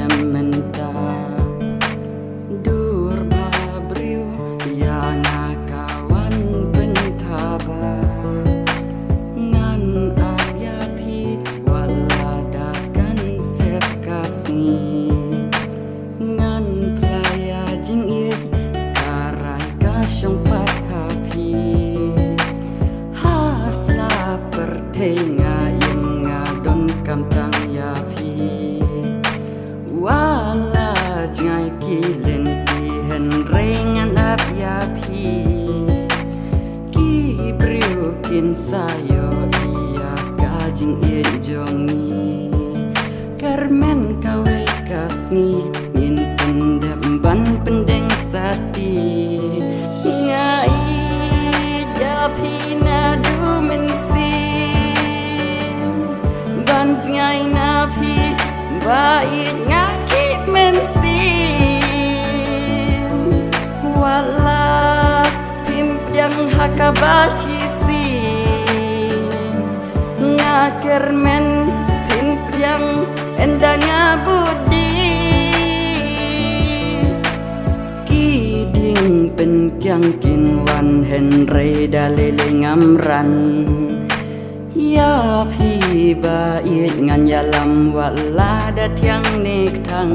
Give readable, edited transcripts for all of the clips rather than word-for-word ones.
yang menta dur babriu yang kawan bentaba ngan abyapi waladakan sepkasni ngan playa jingit karai kasyong pathapi hasla pertenga yang ngadon kamtang yapi wala jangai kilen pihen rengan ap yapi ki briukin sayo iya kajing ijongi karmen kawe kasni nin pendem ban pendeng sati ngai yapi nadu mensim ban jangai napi bait ngaki mensim wala pimpyang hakabashi sim ngakermen pimpyang endanga budi kiding penkyang kinwan henre dalele ngamran ya phi bait ngan yalam wala dat yang nek thang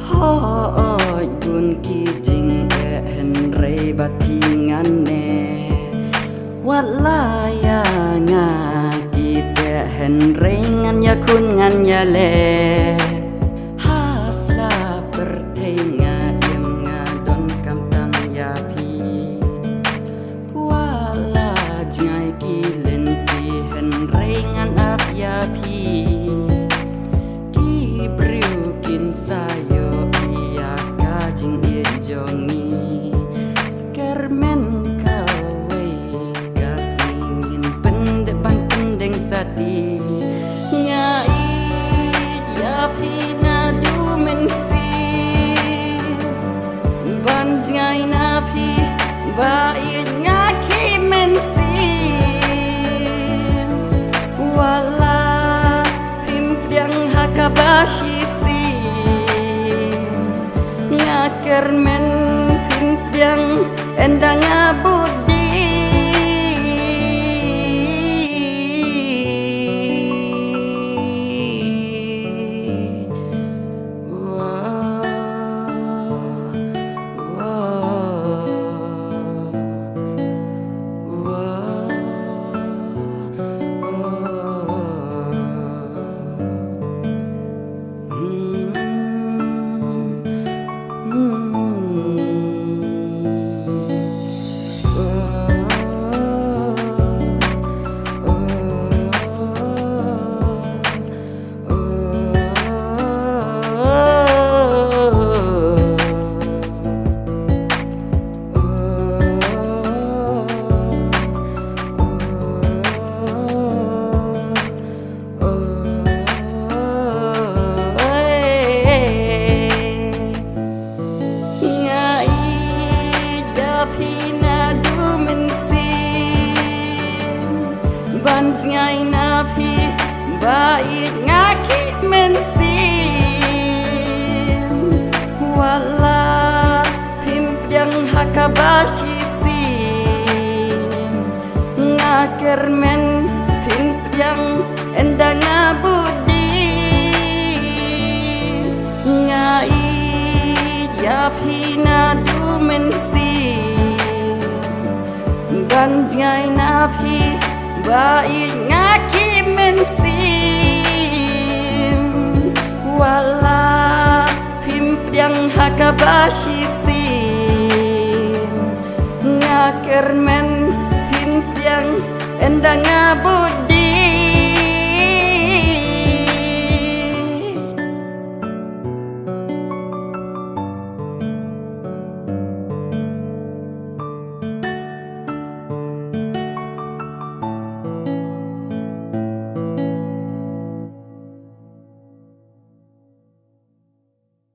ho oi bun ki jing henre bat phi ngan ne wala ya nga ki pe henre ngan ya kun ngan ya le hasla pertenga yang ngadon kamtang ya phi wala jangai kilen rengan ap yapi ki briukin sayo iya kajing ijongi kermen kawe kasingin pendepan pendeng sati ngai yapi nadu mensim banjai napi bait ngaki mensim wala pimpyang hakabashi sim ngakermen pimpyang endanga budi banjai napi bait ngaki mensim wala pimpyang hakabashi sim ngakermen pimpyang endanga budi ngai yapi nadu mensim banjai napi bait ngaki mensim wala pimpyang hakabashi sim ngakermen pimpyang endanga budi